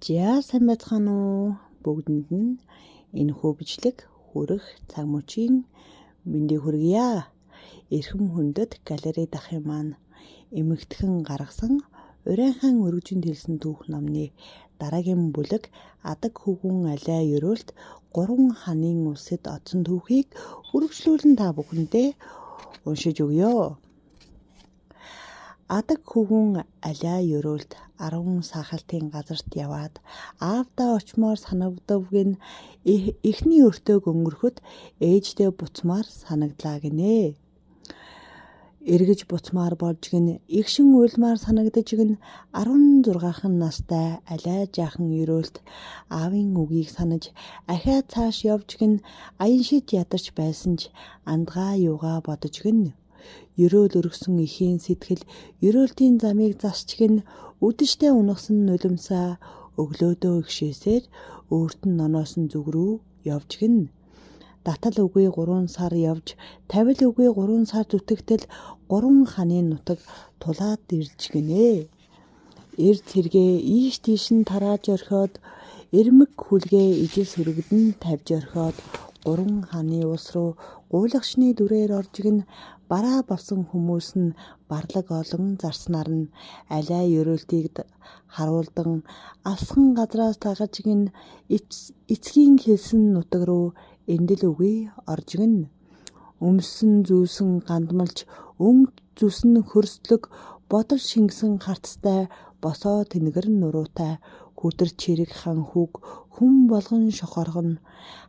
За сайн байцгаана уу? Бүгдэнд нь энэ хөвжлөг хүрэх цаг мөчийн мэндийг хүргье. Эрхэм хүндэт галерей дахын маань эмэгтгэн гаргасан урайхан өргөжинд хэлсэн түүх номны дараагийн бүлэг Адаг хөвгүн алай ёроолт 3 ханын улсад одсон түүхийг үргэлжлүүлэн та бүхэндээ уншиж өгье. Адаг хөвгүн алай ёроолт 10 сахалтын газарт яваад аавдаа очмоор санагдав гин эхний өртөөг өнгөрөхөд ээждээ буцмаар санагдлаа гинэ. Эргэж буцмаар болж гин игшин уйлмаар санагдаж гин 16хан настай алай жаахан ёроолт аавын үгийг санаж ахиад цааш явж гин аян шид ядарч байсан ч андгаа юугаа бодож гин ёроол өргсөн эхийн сэтгэл ёроолтын замыг засч гин үдэштэй унагсан нулимсаа өглөөдөө игшээсээр өөрт нь ноноосон зүг рүү явж гин татал үгүй 3 сар явж тавил үгүй 3 сар зүтгэгтэл 3 ханы нутаг тулаад ирж гинэ. Эрд тэргээ ийш тийш нь тарааж орхиод эрмэг хүлгээ ижил сүрэгдэн тавьж орхиод 3 ханы улс руу гуйлагчны дүрээр орж гин бараа болсон хүмүүс нь барлаг олон зарснаар нь алай ёроолтыг харуулдан алсхан газраас тагаж гин эцгийн хэлсэн нутаг руу эндэл үгүй орж гин өмсөн зүүсэн гандмалж өнг зүсэн хөрслөг бодол шингэсэн хартстай босоо тэнгэр нуруутай хүдэр чирэг хан хүг хүм болгон шохоргон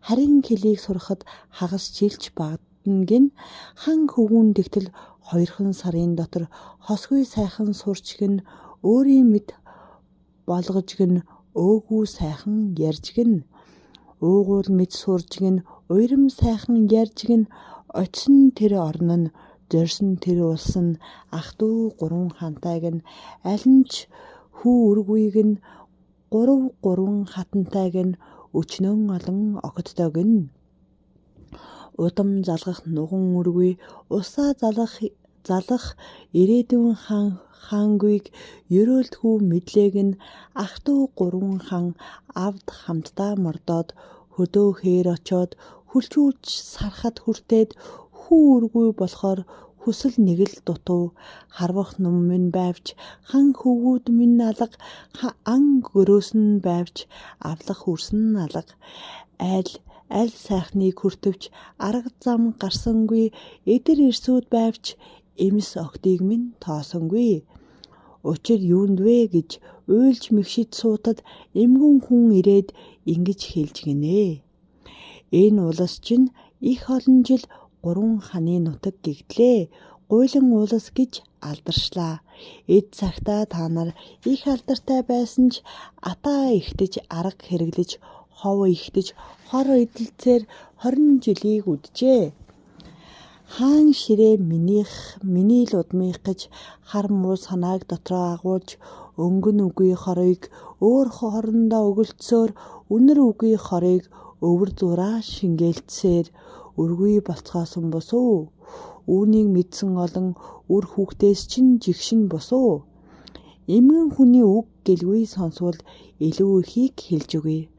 харин хэлийг сурахад хагас жилч багдана гин хан хөвгүн тэгтэл 2 сарын дотор хосгүй сайхан сурч гин өөрийн мэд болгож гин өөгүй сайхан ярьж гин уугуул мэд сурж гин уйрам сайхан ярьж гин очсон тэр орн нь зорьсон тэр улс нь ах トゥ 3 хантайг нь аль нь ч хүү үргүйг нь 3 хатантайг нь өчнөн олон огтдог нь удам залгах нуган үргүй усаа залах ирээдүйн хаангүйг ёроолтгүй мэдлэг нь ах トゥ 3 хан авд хамтдаа мордоод хөдөө хээр очоод хүлчүүлж сархад хүртээд хүү үргүй болохоор хүсэл нэг л дутуу харвах ном минь байвч хан хөвгүүд минь алга ан гөрөөс нь байвч авлах үрсэн алга аль сайхныг хүртвч арга зам гарсангүй эдэр ирсүүд байвч эмс октыг минь тоосонгүй учир юунд вэ гэж уйлж мэгшиж суутад эмгэн хүн ирээд ингэж хэлж гинэ. Энэ улс чинь их олон жил 3 ханы нутаг гэгдлээ. Гуйлан улс гэж алдаршлаа. Эд цагтаа та нар их алдартай байсан ч атаа ихтэж арга хэрэглэж хов ихтэж хор эдэлцээр 20 жилийг үджээ. Хаан ширээ миний л удмих гэж хар муу санааг дотроо агуулж өнгөн үгүй хорыг өөр хорондоо өгөлцсөөр үнэр үгүй хорыг өвөр зураа шингээлцсээр үргүй болцгоосон босуу. Үүнийг мэдсэн олон үр хүүхдээс чинь жигшин босуу. Эмгэн хүний үг гэлгүй сонсвол илүү ихийг хэлж өгье.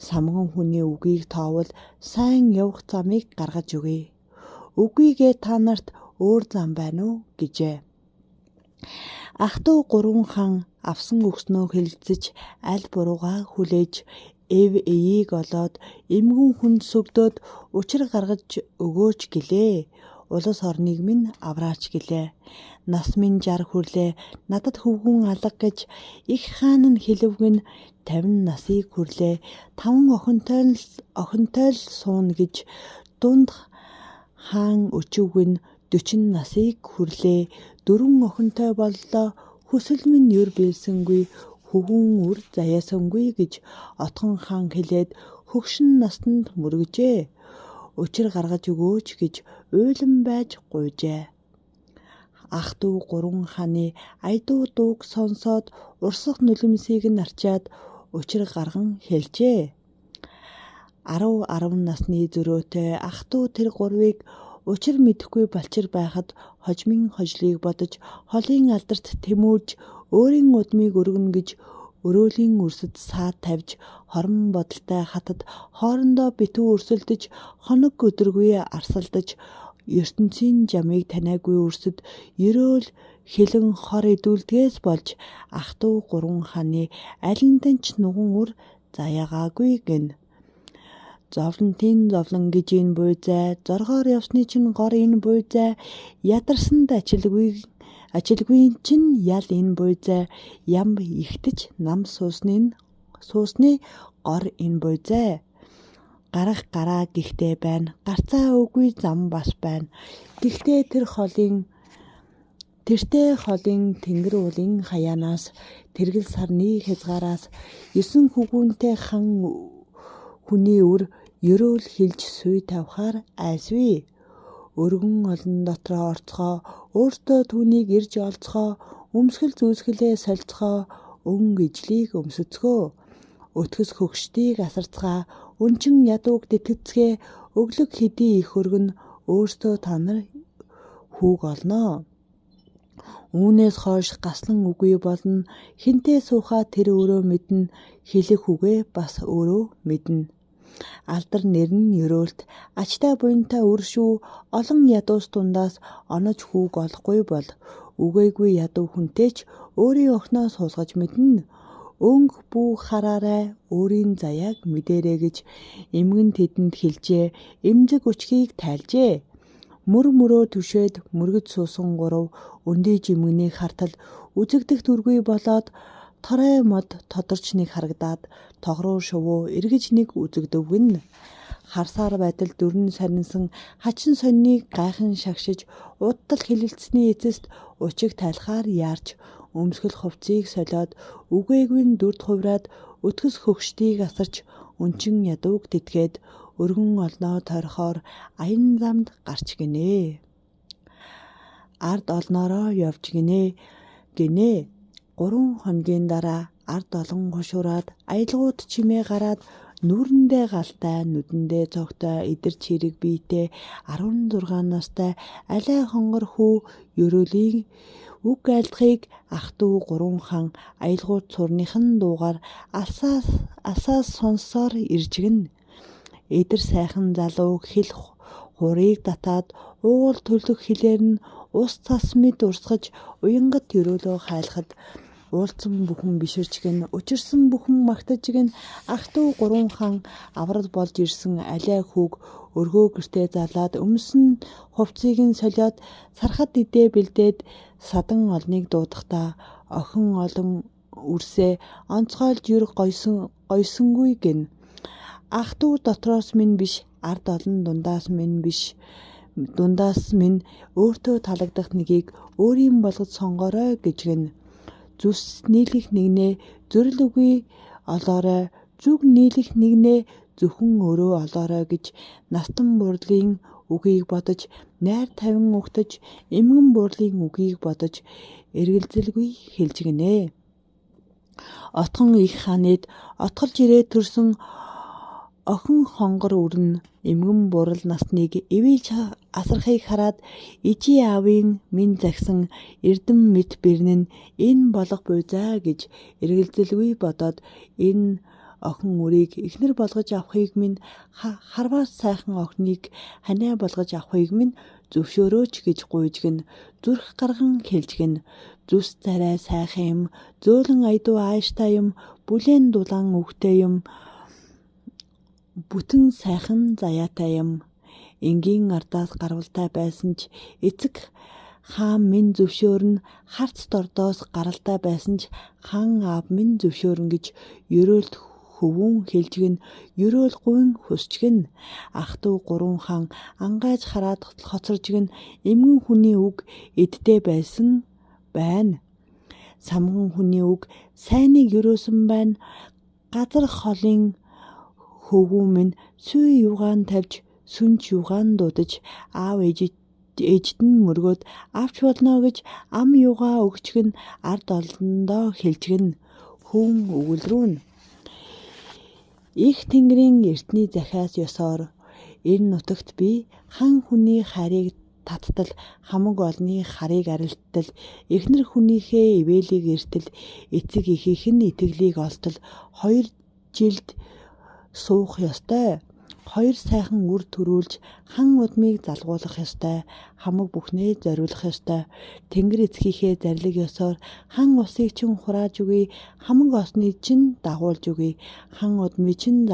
Самган хүний үгийг тоовол сайн явах замыг гаргаж өгье. Үгүйгээ та нарт өөр зам байна уу гэжээ. Ах トゥ 3 хан авсан өгснөө хэлэлцэж аль буруугаа хүлээж эв эийг олоод эмгэн хүнд сүгдөөд учир гаргаж өгөөч гэлээ. Улс орныг минь авраач гэлээ. Нас минь 60 хүрлээ. Надад хөвгүн алга гэж их хаан нь хэлвгэн 50 насыг хүрлээ. 5 охинтой л сууна гэж дунд хаан өчөвгэн 40 насыг хүрлээ. 4 охинтой боллоо. Хүсэл минь юр бэлсэнгүй хөвгүн үр заяасангүй гэж отхон хаан хэлээд хөгшин настанд мөргөжээ. Учир гаргаж өгөөч гэж уйлан байж гуйжээ. Ах トゥ 3 ханы айдуу дууг сонсоод урсах нулимсыг нь арчаад учир гарган хэлжээ. 10 насны зөрөөтэй ах トゥ тэр 3-ыг учир мэдэхгүй балчир байхад хожмын хожлыг бодож холын алдарт тэмүүлж өөрийн удмыг өргөнө гэж өрөөлийн өрсөд саад тавьж хорон бодолтой хатад хоорондоо битүү өрсөлдөж хоног өдөргүй арсалдаж ертөнцийн жамыг таниагүй өрсөд ерөөл хилэн хор идүүлдгээс болж ах トゥ гурван хааны алинтан ч нуган үр заяагаагүй гэн. Зовлонтын зовлон гэж энэ буйзай, зоргоор явсны чинь гор энэ буйзай, ядарсанд ажилгүй чинь ял энэ буйзай, ям ихтэж нам суусны гор энэ буйзай. Гарах гараа гихтэй байна, гарцаа үгүй зам бас байна. Гэхдээ тэртээ холын тэнгэр уулын хаяанаас тэргэл сарны хязгаараас 9 хүгүүнтэй хан хүний үр ерөөл хилж суй тавхаар айсвэ. Өргөн олон дотроо орцгоо, өөртөө түүнийг ирж олцгоо, өмсгөл зүүсгэлээ солилцгоо, өн ижлийг өмсөцгөө. Өтгөс хөгшдийг асарцгаа, өнчин ядууг тэтгэцгээ, өглөг хэдий их өргөн өөртөө танар хүүг олноо. Үүнээс хойш гаслан үгүй болно, хинтээ суухаа тэр өөрөө мэднэ, хэлэх үгээ бас өөрөө мэднэ. Алдар нэрн ерөөлт, ачтай буянтай үршүү, олон ядуус дундаас онож хүүг олохгүй бол, үгээгүй ядуу хүнтэй ч өөрийн охиноо суулгаж мэднэ. Өнг бүү хараарай, өөрийн заяаг мэдээрэй гэж эмгэн тэдэнд хэлжээ, эмзэг өчгийг тайлжээ. Мөрөө түшээд мөргөж суусан гурав өндий жимгнийг хартал үзэгдэх дүргүй болоод торой мод тодорч нэг харагдаад тогруу шувуу эргэж нэг үзэгдэвгэн. Харсаар байтал дөрн сарнсан хачин сонныг гайхан шагшиж удтал хилэлцсний эцэст учиг тайлахаар яарч өмсгөл хувцсыг солиод үгээгүй дүрд хувраад өтгөс хөгшдийг асарч өнчин ядууг тэтгээд өргөн олноо тойрохоор аян замд гарч гинэ. Ард олноороо явж гинэ. 3 хоногийн дараа ард олон хушураад аялгууд чимээ гараад нүүрэндээ галтай, нүдэндээ цогтой, идэр чирэг биетэй 16 настай алай хонгор хүү ерөөлийн үг айлдахыг ах トゥ гурван хан аялгууд цурныхан дуугаар алсаас сонссоор иржгэн. Эдэр сайхан залуу хэл хурыг татаад уугуул төлөх хилээр нь ус цас мэд урсгаж уянгат ерөөлөө хайлахад уулцсан бүхэн биширчгэн учирсан бүхэн магтажгэн ах トゥ гурван хан аврал болж ирсэн алай хүүг өргөө гэртээ залаад өмсөн хувцсыг нь солиод сархад идээ бэлдээд садан олныг дуудахдаа охин олон үрсээ онцгойлж юр гойсонгүй гэн. Ах トゥ дотроос минь биш, ард олон дундаас минь өөртөө талагдах нэгийг өөрийн болгож сонгоорой гэж гэн. Зүс нийлэх нэгнээ зүрэл үгүй олоорой, зүг нийлэх нэгнээ зөвхөн өөрөө олоорой гэж настан буурлын үгийг бодож, найр тавин угтаж, эмгэн буурлын үгийг бодож эргэлзэлгүй хэлж гинэ. Отхон их хаанид отголж ирээд төрсөн охин хонгор үрн эмгэн буурал насныг эвэлж асархыг хараад ижи аавын минь загсан эрдэм мэд бэрнэн энэ болох буйзаа гэж эргэлзэлгүй бодоод энэ охин үрийг эхнэр болгож авахыг минь харваас сайхан охиныг ханиа болгож авахыг минь зөвшөөрөөч гэж гуйжгэн зүрх гарган хэлжгэн. Зүс царай сайхан юм, зөөлөн айдуу ааштай юм, бүлээн дулаан үгтэй юм, бүтэн сайхан заяатай юм. Энгийн ардаас гарвалтай байсан ч эцэг хаан минь зөвшөөрнө, харц дордоос гаралтай байсан ч хаан аав минь зөвшөөрнө гэж ерөөлт хөвүүн хэлжгэн ерөөл гуйн хөсчгэн. Ах トゥ гурван хан ангайж хараад хоцоржгэн эмгэн хүний үг эддээ байсан байна. Самган хүний үг сайныг ерөөсөн байна. Газар холын хөвгүүн минь сүй юугаан тавьж сүнж юугаан дуудаж аав ээжд нь мөргөөд авч болно гэж ам юугаа өгчгэн ард олондоо хэлжгэн. Хүн өгүүлрүүн их тэнгэрийн эртний захиас ёсоор энэ нутагт би хан хүний хайрыг таттал, хамаг олны харыг арилттал, эхнэр хүнийхээ ивэлийг эртэл, эцэг эхийнх нь итгэлийг олтол 2 жилд суух ёстой. 2 сайхан үр төрүүлж хан удмыг залгуулах ёстой. Хамаг бүхнээ зориулах ёстой. Тэнгэр эцгийнхээ зарлиг ёсоор хан усыг чинь хурааж өгье. Хамаг осны чинь дагуулж өгье. Хан удмыг чинь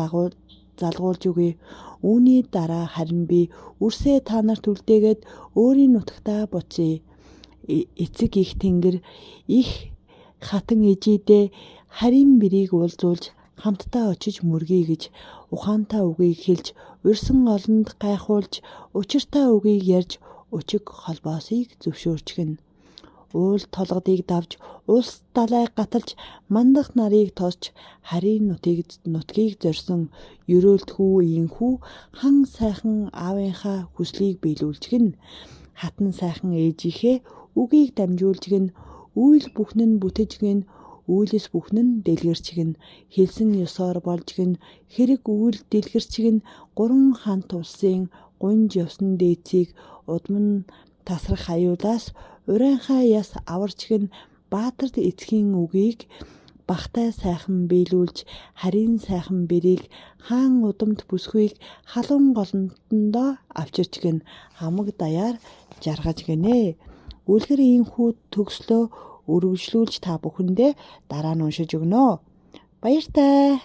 залгуулж өгье. Үүний дараа харин би үрсээ та нарт үлдээгээд өөрийн нутагтаа буцъя. Эцэг их тэнгэр их хатан ижидээ харийн бэрийг уулзуулж хамтдаа очиж мөргий гэж ухаантай үгийг хэлж, урьсан олонд гайхуулж, учиртай үгийг ярьж, өчиг холбоосыг зөвшөөрчгөн. Уул толгодыг давж, улс далайг гаталж, мандах нарыг тосч, харийн нутгийг зорьсон ерөөлтхүү ийхүү хан сайхан аавынхаа хүслийг биелүүлжгэн. Хатан сайхан ээжийнхээ үгийг дамжуулжгэн. Үйл бүхэн нь бүтэжгэн. Үйлс бүхэн нь дэлгэрчгэн. Хэлсэн ёсоор болжгэн. Хэрэг үйл дэлгэрчгэн. 3 хант улсын гунж явсан дээцийг удам нь тасрах аюулаас урайхаа яс аварчгэн. Баатарт эцгийн үгийг багтай сайхан биелүүлж, харийн сайхан бэрийг хаан удамд бүсгүйг халуун голомтондоо авчирчгэн. Хамаг даяар жаргаж гинэ. Үлгэр ийхүү төгслөө үргэлжлүүлж та бүхэндээ дараа нь уншиж өгнө. Баяртай.